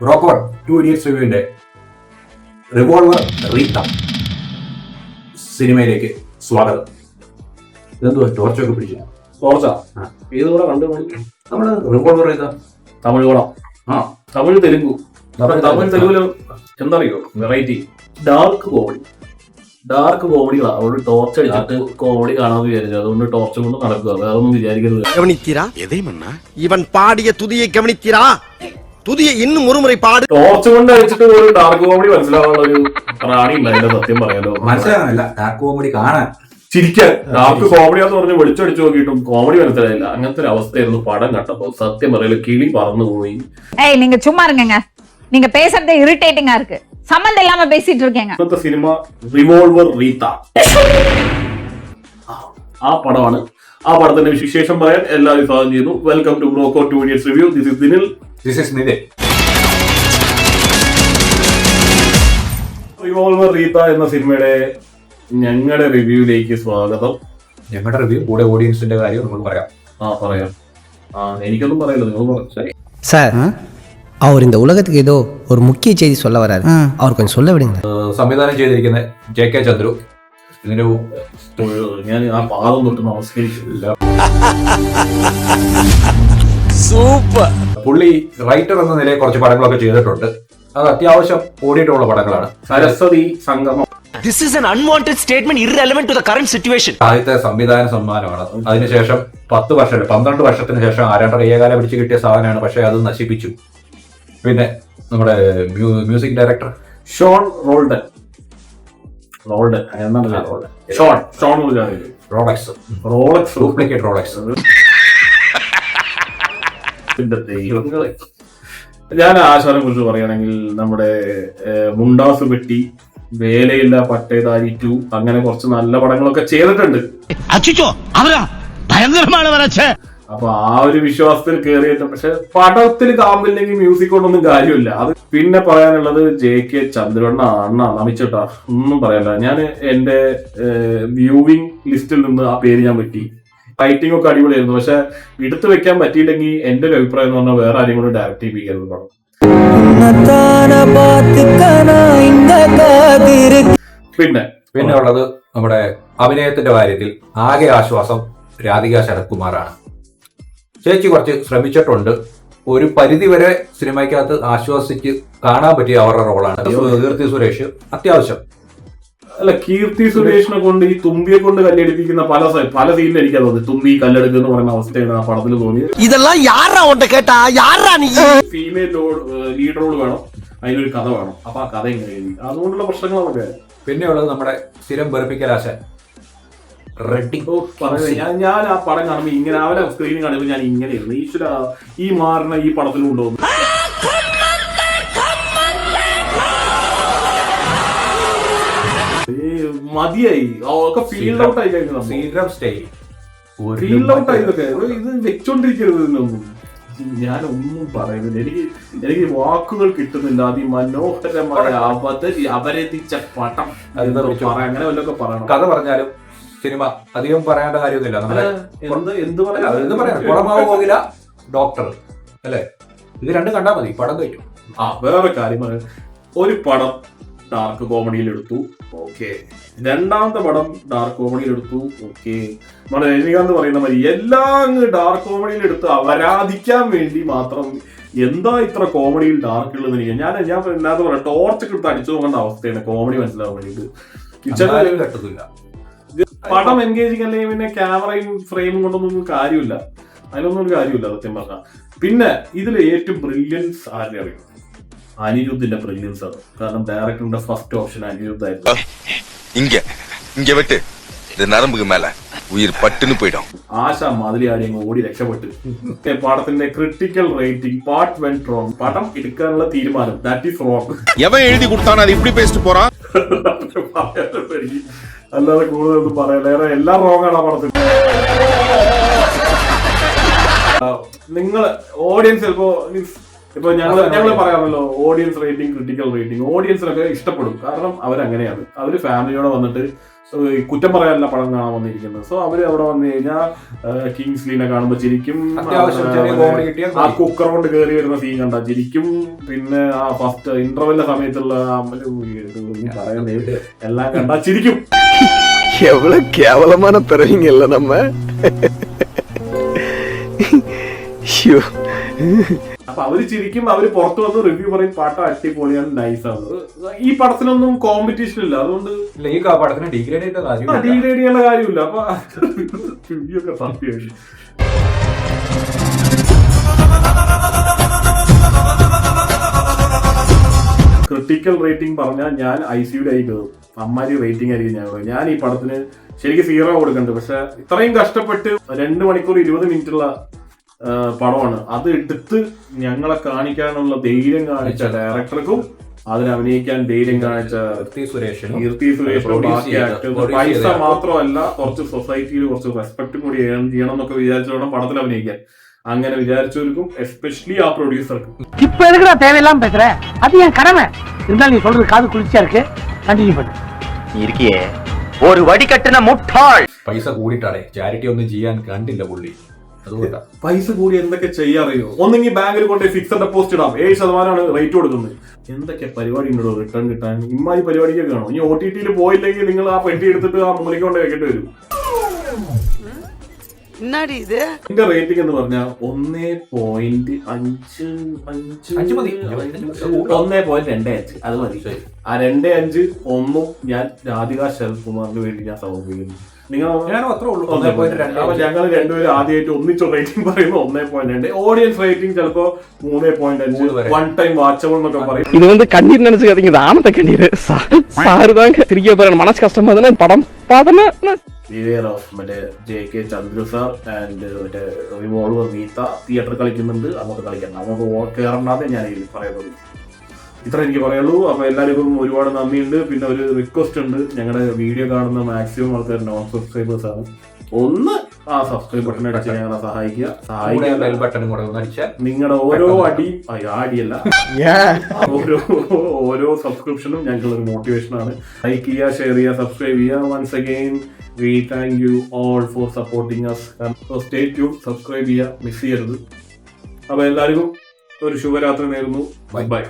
ബ്രോക്കോൺ 2 idiots റിവ്യൂവിന്റെ revolver Reetha സിനിമയിലേക്ക് സ്വാഗതം. ഇതെന്തുവാ ടോർച്ചൊക്കെ പിടിച്ചു? ടോർച്ചാ ഏത് കൂടെ കണ്ടു? നമ്മള് റിവോൾവർ റീത്ത തമിഴ് കൂടാം. തമിഴ് തെലുങ്കു. തെലുങ്കില് എന്തറിയോ വെറൈറ്റി ഡാർക്ക് കോമഡികളാ. അതുകൊണ്ട് ടോർച്ച് അടിച്ചിട്ട് കോമഡി കാണാമെന്ന് വിചാരിച്ചു. അതുകൊണ്ട് ടോർച്ച് കൊണ്ട് നടക്കുക. അതൊന്നും വിചാരിക്കരുത്. ഇവൻ പാടിയ തുതിയെ ഗവനിത്തിരാ. തുതിയെ ഇന്നും മുറുമുறை പാട്. ടോർച്ച് കൊണ്ട് അടിച്ചിട്ട് ഒരു ഡാർക്ക് കോമഡി മനസ്സിലാവാനുള്ള ഒരു പ്രാണി ഉണ്ടായില്ല. സത്യം പറയാലോ, മനസ്സിലാകാനല്ല, ഡാർക്ക് കോമഡി കാണാൻ ചിരിക്കാൻ. ഡാർക്ക് കോമഡിയാന്ന് പറഞ്ഞ് വെളിച്ചടിച്ചു നോക്കിയിട്ടും കോമഡി മനസ്സിലായില്ല. അങ്ങനത്തെ ഒരു അവസ്ഥയായിരുന്നു പടം കണ്ടപ്പോ. സത്യം പറയല്ലോ, കിളി പറന്നു പോയി. ஏய் நீங்க சும்மா இருங்கங்க. நீங்க பேசுறது இரிட்டேட்டிங்கா இருக்கு. சம்பந்தம் இல்லாம பேசிட்டு இருக்கீங்க. ഇന്നത്തെ സിനിമ റിവോൾവർ റീത്ത. ആ പടമാണ്. ആ പടത്തിന്റെ വിശേഷം പറയാൻ എല്ലാവരും സ്വാഗതം ചെയ്യുന്നു. വെൽക്കം ടു ബ്രോക്കോൺ 2 idiots review. This is Dinil. This is Nithin. Revolver Rita എന്ന സിനിമയുടെ ഞങ്ങളുടെ റിവ്യൂയിലേക്ക് സ്വാഗതം. ഞങ്ങളുടെ റിവ്യൂ കൂടെ ഓഡിയൻസിന്റെ കാര്യം നമുക്ക് പറയാം. പറയാം. എനിക്കൊന്നും പറയല്ലോ, നിങ്ങൾ പറഞ്ഞു. சார் அவர் இந்த உலகத்துக்கு ஏதோ ஒரு முக்கிய செய்தி சொல்ல வராரு. அவர் கொஞ்சம் சொல்ல விடுங்க. സംവിധാനം ചെയ്തിരിക്കുന്ന JK ചന്ദ്രു. ഇതിന്റെ ഞാൻ ആ പാദം തൊട്ട് നമസ്കരിച്ചില്ല. സൂപ്പർ. പുള്ളി റൈറ്റർ എന്ന നിലയിൽ കുറച്ച് പടങ്ങളൊക്കെ ചെയ്തിട്ടുണ്ട്. അത് അത്യാവശ്യം ഓടിയിട്ടുള്ള പടങ്ങളാണ്. സരസ്വതി സംഗമം. This is an unwanted statement irrelevant to the current situation. ആദ്യത്തെ സംവിധാന സമ്മാനമാണ്. അതിനുശേഷം 12 വർഷത്തിന് ശേഷം ആരാണ്ട് കയ്യകാല പിടിച്ചു കിട്ടിയ സാധനമാണ്. പക്ഷെ അത് നശിപ്പിച്ചു. പിന്നെ നമ്മുടെ മ്യൂസിക് ഡയറക്ടർ ഷോൺ റോൾഡൻ എന്നാണല്ലേ? Sean Rolex duplicate Rolex. ദൈവങ്ങളെ, ഞാൻ ആശാനെ കുറിച്ച് പറയുകയാണെങ്കിൽ നമ്മുടെ മുണ്ടാസ് പെട്ടി, വേലയില്ല പട്ടേദാരി 2, അങ്ങനെ കുറച്ച് നല്ല പടങ്ങളൊക്കെ ചെയ്തിട്ടുണ്ട്. അപ്പൊ ആ ഒരു വിശ്വാസത്തിൽ കയറിയിട്ട്, പക്ഷെ പടത്തിൽ കാമ്പില്ലെങ്കിൽ മ്യൂസിക് കൊണ്ടൊന്നും കാര്യമില്ല. അത് പിന്നെ പറയാനുള്ളത് JK ചന്ദ്രണ്ണ നമിച്ചിട്ടാ, ഒന്നും പറയാനില്ല. ഞാൻ എന്റെ വ്യൂവിംഗ് ലിസ്റ്റിൽ നിന്ന് ആ പേര് ഞാൻ വെട്ടി. റൈറ്റിംഗ് ഒക്കെ അടിപൊളിയായിരുന്നു. പക്ഷെ എടുത്തു വെക്കാൻ പറ്റിയില്ലെങ്കിൽ എന്റെ ഒരു അഭിപ്രായം എന്ന് പറഞ്ഞാൽ വേറെ ആരെയും കൂടെ ഡയറക്ട് ചെയ്യിപ്പിക്കരുത് പടം. പിന്നെ ഉള്ളത് നമ്മുടെ അഭിനയത്തിന്റെ കാര്യത്തിൽ ആകെ ആശ്വാസം രാധിക ശരത്കുമാറാണ്. ചേച്ചി കുറച്ച് ശ്രമിച്ചിട്ടുണ്ട്. ഒരു പരിധിവരെ സിനിമയ്ക്കകത്ത് ആശ്വസിച്ച് കാണാൻ പറ്റിയ അവരുടെ റോളാണ്. കീർത്തി സുരേഷ് അത്യാവശ്യം. അല്ല, കീർത്തി സുരേഷിനെ കൊണ്ട് ഈ തുമ്പിയെ കൊണ്ട് കല്ലെടുപ്പിക്കുന്ന പല സീനിൽ എനിക്ക് തോന്നി. തുമ്പി കല്ലെടുക്കുക എന്ന് പറയുന്ന അവസ്ഥയാണ് ആ പടത്തിൽ തോന്നിയത്. ഇതെല്ലാം ഫീമെയിൽ ലീഡ് റോൾ വേണം, അതിനൊരു കഥ വേണം. അപ്പൊ ആ കഥ എങ്ങനെ എഴുതി, അതുകൊണ്ടുള്ള പ്രശ്നങ്ങളൊക്കെ. പിന്നെ ഉള്ളത് നമ്മുടെ സ്ഥിരം വെറുപ്പിക്കലാശ റെഡ്ഡി. ഞാൻ ആ പടം കാണുമ്പോൾ ഇങ്ങനെ അവരെ സ്ക്രീനിൽ കാണുമ്പോൾ ഞാൻ ഇങ്ങനെ ഇരുന്നു, ഈശ്വര ഈ മാറിന ഈ പടത്തിലും ഉണ്ടോന്ന്. മതിയായി, ഒക്കെ ഫീൽഡ് ഔട്ട് ആയി കഴിഞ്ഞു. ഫീൽഡ് ഔട്ട് ആയി. ഇതൊക്കെ ഇത് വെച്ചോണ്ടിരിക്കരുത്. ഇതിനൊന്നും ഞാനൊന്നും പറയുന്നില്ല. എനിക്ക് വാക്കുകൾ കിട്ടുന്നില്ല. അതിമനോഹരമായ അവരതിച്ച പടം അങ്ങനെ വല്ലതൊക്കെ പറയണം. കഥ പറഞ്ഞാലും സിനിമ അധികം പറയേണ്ട കാര്യമൊന്നുമില്ല. എന്ത് പറയാം, പുറമാവ് പോകില്ല ഡോക്ടർ അല്ലേ? ഇത് രണ്ടും കണ്ടാൽ മതി, പടം കഴിക്കും. വേറെ കാര്യം, ഒരു പടം ഡാർക്ക് കോമഡിയിൽ എടുത്തു, ഓക്കെ. രണ്ടാമത്തെ പടം ഡാർക്ക് കോമഡിയിൽ എടുത്തു, ഓക്കെ. നമ്മുടെ രജനീകാന്ത് പറയുന്ന മാതിരി എല്ലാം ഡാർക്ക് കോമഡിയിൽ എടുത്ത് അപരാധിക്കാൻ വേണ്ടി മാത്രം എന്താ ഇത്ര കോമഡിയിൽ ഡാർക്ക് ഉള്ളത് എനിക്ക് ഞാൻ എന്നാന്ന് പറയാം. ടോർച്ച് എടുത്ത് അടിച്ചു നോക്കേണ്ട അവസ്ഥയാണ് കോമഡി മനസ്സിലാവാൻ വേണ്ടിയിട്ട്. പടം എൻഗേജിങ് അല്ലെങ്കിൽ പിന്നെ ക്യാമറയും ഫ്രെയിമും കൊണ്ടൊന്നും കാര്യമില്ല. അതിലൊന്നും ഒരു കാര്യമില്ല സത്യം പറഞ്ഞാൽ. പിന്നെ ഇതിൽ ഏറ്റവും ബ്രില്യൻസ് ആരുടെ അറിയും? അനിരുദ്ധിന്റെ ബ്രില്യൻസ് ആണ്. കാരണം ഡയറക്ടറിന്റെ ഫസ്റ്റ് ഓപ്ഷൻ അനിരുദ്ധ് ആയിരുന്നു. ആശ മതിലിയാടി ഓടി രക്ഷപ്പെട്ടു. പടത്തിന്റെ critical rating part went wrong. പടം എടുക്കാനുള്ള തീരുമാനം ദാറ്റ് ഈസ് റോങ്. അല്ലാതെ കൂടുതലൊന്നും പറയല. എല്ലാം റോങ് ആണ് ആ പടത്തിൽ. നിങ്ങള് ഓഡിയൻസ് ഇപ്പൊ ഞങ്ങൾ പറയാമല്ലോ, ഓഡിയൻസ് റേറ്റിംഗ് ക്രിട്ടിക്കൽ റേറ്റിംഗ് ഓഡിയൻസിനൊക്കെ ഇഷ്ടപ്പെടും. കാരണം അവരങ്ങനെയാണ്. അവര് ഫാമിലിയോടെ വന്നിട്ട് കുറ്റം പറയാനല്ല പടം കാണാൻ വന്നിരിക്കുന്നത്. സോ അവര് അവിടെ വന്നു കഴിഞ്ഞാൽ കിങ്സ്ലിനെ കാണുമ്പോൾ ചിരിക്കും, അത്യാവശ്യം ചെറിയ കോമഡി കിട്ടിയാൽ ആ കുക്കർ കൊണ്ട് കയറി വരുന്ന സീൻ കണ്ടാ ചിരിക്കും, പിന്നെ ആ ഫസ്റ്റ് ഇന്റർവെല്ലിന്റെ സമയത്തുള്ള പറയുന്നത് എല്ലാം കണ്ടാ ചിരിക്കും. எவ்வளவு கேவலமான பிறவிங்கல்ல நம்ம. അപ്പൊ അവര് ചിരിക്കും, അവര് പുറത്തു വന്ന് റിവ്യൂ പറയും പാട്ട് അടിപൊളിയാണ്, നൈസാണ്. ഈ പടത്തിനൊന്നും കോമ്പറ്റീഷൻ ഇല്ല, അതുകൊണ്ട് ഈ പടത്തിന് ഡിഗ്രേഡ് ചെയ്ത കാര്യം ഡിഗ്രേഡ് ചെയ്യേണ്ട കാര്യമില്ല. അപ്പൊ റിവ്യൂ ഒക്കെ സത്യമായിട്ട് ക്രിട്ടിക്കൽ റേറ്റിംഗ് പറഞ്ഞാൽ ഞാൻ ICUയുടെ ആയി കയറും. അമ്മാരി റേറ്റിംഗ് ആയിരിക്കും ഞാൻ ഈ പടത്തിന് ശരിക്കും 0 കൊടുക്കുന്നുണ്ട്. പക്ഷെ ഇത്രയും കഷ്ടപ്പെട്ട് 2 മണിക്കൂർ 20 മിനിറ്റുള്ള പടമാണ്. അത് എടുത്ത് ഞങ്ങളെ കാണിക്കാനുള്ള ധൈര്യം കാണിച്ച ഡയറക്ടർക്കും അതിന് അഭിനയിക്കാൻ ധൈര്യം കാണിച്ച കീർത്തി സുരേഷിനും ബാക്കി ആക്ടേഴ്സ് പൈസ മാത്രമല്ല കുറച്ച് സൊസൈറ്റിയിൽ കുറച്ച് റെസ്പെക്ട് കൂടി ചെയ്യണം എന്നൊക്കെ വിചാരിച്ചോണം പടത്തിൽ അഭിനയിക്കാൻ. അങ്ങനെ വിചാരിച്ചവർക്കും എസ്പെഷ്യലി ആ പ്രൊഡ്യൂസർക്കും. இப்ப எதுக்குடா தேவையெல்லாம் பேசுற? அது என் கடமை. இருந்தாலும் நீ சொல்றது காது குளிர்ச்சியா இருக்கு. கண்டினியூ பண்ணு. இருக்கியே ஒரு வடிகட்டின முட்டாள். പൈസ കൂടിയിട്ടാണേ ചാരിറ്റി ഒന്നും ചെയ്യാൻ കണ്ടില്ല പുള്ളി. അതുകൊണ്ടാ പൈസ കൂടി എന്തൊക്കെ ചെയ്യാറിയോ? ഒന്നെങ്കിൽ ബാങ്കിൽ കൊണ്ട് ഫിക്സഡ് ഡെപ്പോസിറ്റ് ഇടാം, 7% റേറ്റ് കൊടുക്കുന്നത്. എന്തൊക്കെ പരിപാടി ഉണ്ടോ റിട്ടേൺ കിട്ടാൻ? ഇമ്മാതിരി പരിപാടിയൊക്കെ കാണും. ഈ OTT പോയില്ലെങ്കിൽ നിങ്ങൾ ആ പെട്ടി എടുത്തിട്ട് ആ മൂലയ്ക്ക് കൊണ്ട് വെക്കേണ്ടി വരും. എന്റെ റേറ്റിംഗ് എന്ന് പറഞ്ഞാൽ 1.25 അത് മതി. ആ 2.5 ഒന്നും ഞാൻ രാധിക ശരത്കുമാറിന് വേണ്ടി ഞാൻ സമർപ്പിക്കുന്നു. ഞങ്ങൾ രണ്ടുപേരും ആദ്യമായിട്ട് ഒന്നിച്ചു റേറ്റിംഗ് പറയുമ്പോൾ 1.2. ഓഡിയൻസ് റേറ്റിംഗ് ചിലപ്പോ 3.5, 1 ടൈം വാച്ചബിൾ എന്നൊക്കെ പറയും. இது வந்து கண்ணீர் நினைச்சுக்காதீங்க, இது ஆமத்த கண்ணீர். சாரு தாங்க சிரிக்க போறேன், மனசு கஷ்டமா தானே படம் பார்த்தோன்னா. മറ്റേ JK ചന്ദ്രു സാർ ആൻഡ് മറ്റേ റിവോൾവർ ഗീത തിയേറ്ററിൽ കളിക്കുന്നുണ്ട്. അങ്ങോട്ട് കളിക്കണം, നമുക്ക് കയറണ്ടാതെ ഞാൻ പറയുന്നത്. ഇത്ര എനിക്ക് പറയുള്ളൂ. അപ്പൊ എല്ലാവർക്കും ഒരുപാട് നന്ദിയുണ്ട്. പിന്നെ ഒരു റിക്വസ്റ്റ് ഉണ്ട്, ഞങ്ങളുടെ വീഡിയോ കാണുന്ന മാക്സിമം ആൾക്കാർ നോൺ സബ്സ്ക്രൈബേഴ്സ് ആണ്. ഒന്ന് ആ സബ്സ്ക്രൈബ് ബട്ടൺ അടിച്ച് ഞങ്ങളെ സഹായിക്കുക. നിങ്ങളുടെ ഓരോ അടിയും അടിയല്ല ഓരോ സബ്സ്ക്രിപ്ഷനും ഞങ്ങൾക്കൊരു മോട്ടിവേഷൻ ആണ്. ലൈക്ക് ചെയ്യുക, ഷെയർ ചെയ്യുക, സബ്സ്ക്രൈബ് ചെയ്യുക. Once again we thank you all for supporting us. So stay tuned, subscribe ചെയ്യുക, മിസ് ചെയ്യരുത്. അപ്പൊ എല്ലാവർക്കും ഒരു ശുഭരാത്രി നേരുന്നു. ബൈ.